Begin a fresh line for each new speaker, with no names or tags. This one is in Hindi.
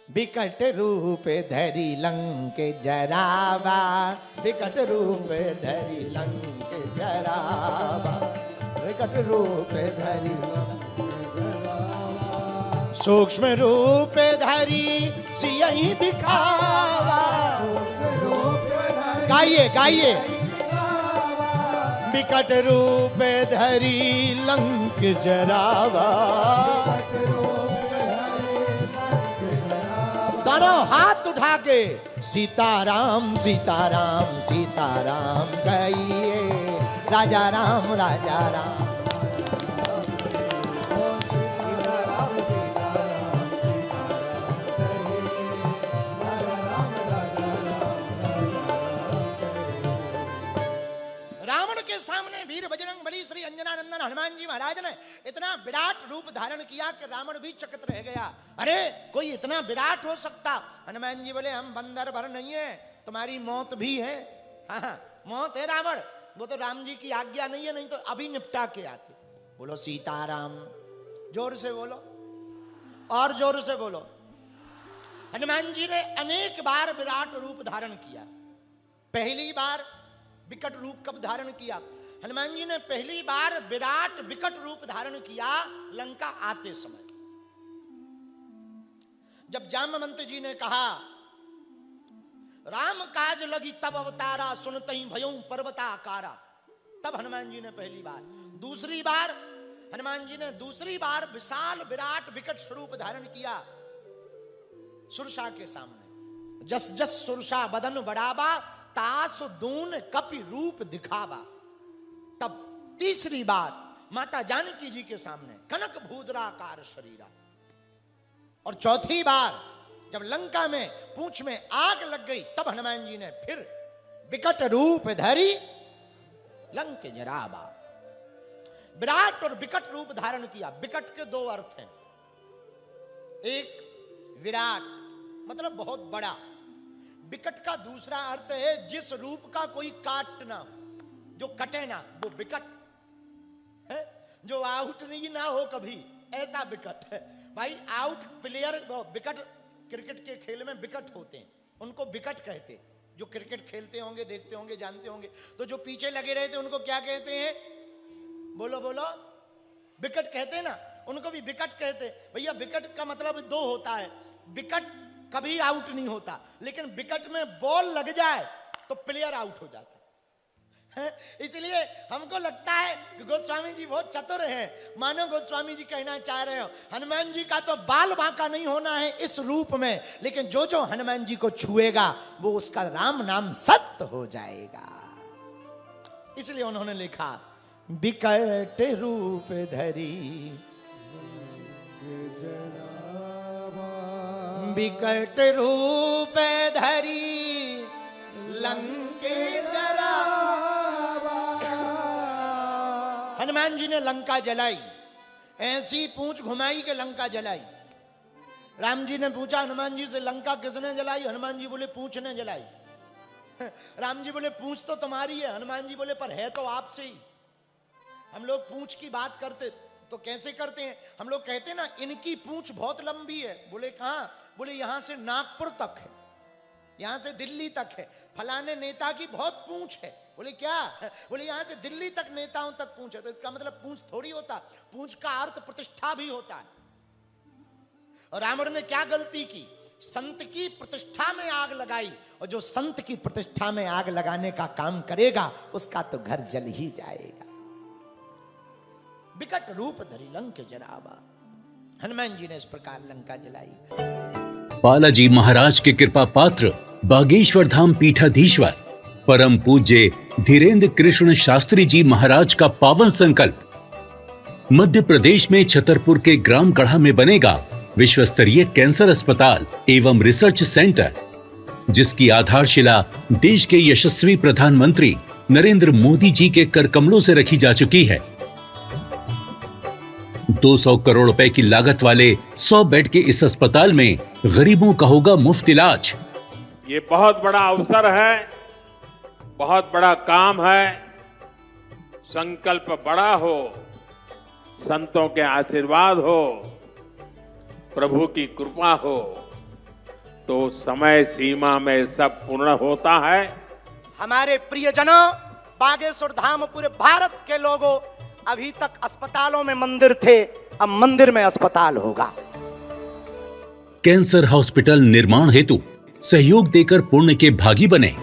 विकट रूप धरि लंक जरावा, विकट रूप धरि लंक जरावा, विकट रूप धरि सूक्ष्म रूप धरि सियहि दिखावा। गाइए गाइए। विकट रूप धरि लंक जरावा, दोनों हाथ उठा के सीताराम सीताराम सीताराम कहिए, राजा राम राजा राम। रावण के सामने वीर बजरंग बली श्री अंजनानंदन हनुमान जी महाराज ने इतना विराट रूप धारण किया कि रावण भी चकित रह गया। अरे कोई इतना विराट हो सकता? हनुमान जी बोले हम बंदर भर नहीं है, तुम्हारी मौत भी है। हाँ मौत है रावण, वो तो राम जी की आज्ञा नहीं है, नहीं तो अभी निपटा के आते। बोलो सीताराम, जोर से बोलो और जोर से बोलो। हनुमान जी ने अनेक बार विराट रूप धारण किया। पहली बार विकट रूप कब धारण किया? हनुमान जी ने पहली बार विराट विकट रूप धारण किया लंका आते समय, जब जामवंत जी ने कहा राम काज लगी तब अवतारा, सुनतहि भयउ पर्वताकारा, तब हनुमान जी ने पहली बार। दूसरी बार हनुमान जी ने दूसरी बार विशाल विराट विकट स्वरूप धारण किया सुरसा के सामने। जस जस सुरसा बदन बढ़ावा, तास दून कपि रूप दिखावा। तब तीसरी बार माता जानकी जी के सामने कनक भूद्राकार शरीरा। और चौथी बार जब लंका में पूंछ में आग लग गई, तब हनुमान जी ने फिर विकट रूप धरी लंक जरावा। विराट और विकट रूप धारण किया। विकट के दो अर्थ हैं। एक विराट मतलब बहुत बड़ा, विकट का दूसरा अर्थ है जिस रूप का कोई काट ना हो, जो कटे ना, वो विकट है। जो आउट नहीं ना हो कभी, ऐसा विकट है भाई। आउट प्लेयर विकट, क्रिकेट के खेल में विकट होते हैं, उनको विकट कहते हैं। जो क्रिकेट खेलते होंगे, देखते होंगे, जानते होंगे। तो जो पीछे लगे रहते उनको क्या कहते हैं? बोलो बोलो, विकट कहते हैं ना, उनको भी विकट कहते हैं। भैया विकट का मतलब दो होता है। विकट कभी आउट नहीं होता, लेकिन विकेट में बॉल लग जाए तो प्लेयर आउट हो जाता है। इसलिए हमको लगता है कि गोस्वामी जी बहुत चतुर हैं। मानो गोस्वामी जी कहना चाह रहे हो हनुमान जी का तो बाल बांका नहीं होना है इस रूप में, लेकिन जो जो हनुमान जी को छुएगा वो उसका राम नाम सत्य हो जाएगा। इसलिए उन्होंने लिखा विकट रूप धरी विकट रूप धरी लंके जरावा। हनुमान जी ने लंका जलाई, ऐसी पूंछ घुमाई के लंका जलाई। राम जी ने पूछा हनुमान जी से लंका किसने जलाई? हनुमान जी बोले पूंछ ने जलाई। राम जी बोले पूंछ तो तुम्हारी है। हनुमान जी बोले पर है तो आपसे ही। हम लोग पूंछ की बात करते तो कैसे करते हैं? हम लोग कहते हैं ना इनकी पूंछ बहुत लंबी है। बोले कहां? बोले यहां से नागपुर तक है, यहां से दिल्ली तक है। फलाने नेता की बहुत पूंछ है। बोले क्या? बोले यहां से दिल्ली तक नेताओं तक पूंछ है। तो इसका मतलब पूंछ थोड़ी होता, पूंछ का अर्थ प्रतिष्ठा भी होता है। और रावण ने क्या गलती की? संत की प्रतिष्ठा में आग लगाई, और जो संत की प्रतिष्ठा में आग लगाने का काम करेगा उसका तो घर जल ही जाएगा। विकट रूप धरि लंक जरावा। हनुमान जी ने इस प्रकार लंका जलाई।
बालाजी महाराज के कृपा पात्र बागेश्वर धाम पीठाधीश्वर परम पूज्य धीरेन्द्र कृष्ण शास्त्री जी महाराज का पावन संकल्प। मध्य प्रदेश में छतरपुर के ग्राम गढ़ा में बनेगा विश्व स्तरीय कैंसर अस्पताल एवं रिसर्च सेंटर, जिसकी आधारशिला देश के यशस्वी प्रधानमंत्री नरेंद्र मोदी जी के कर कमलों से रखी जा चुकी है। 200 करोड़ रुपए की लागत वाले 100 बेड के इस अस्पताल में गरीबों का होगा मुफ्त इलाज।
ये बहुत बड़ा अवसर है, बहुत बड़ा काम है। संकल्प बड़ा हो, संतों के आशीर्वाद हो, प्रभु की कृपा हो, तो समय सीमा में सब पूर्ण होता है।
हमारे प्रियजनों, बागेश्वर धाम पूरे भारत के लोगों, अभी तक अस्पतालों में मंदिर थे, अब मंदिर में अस्पताल होगा।
कैंसर हॉस्पिटल निर्माण हेतु सहयोग देकर पुण्य के भागी बने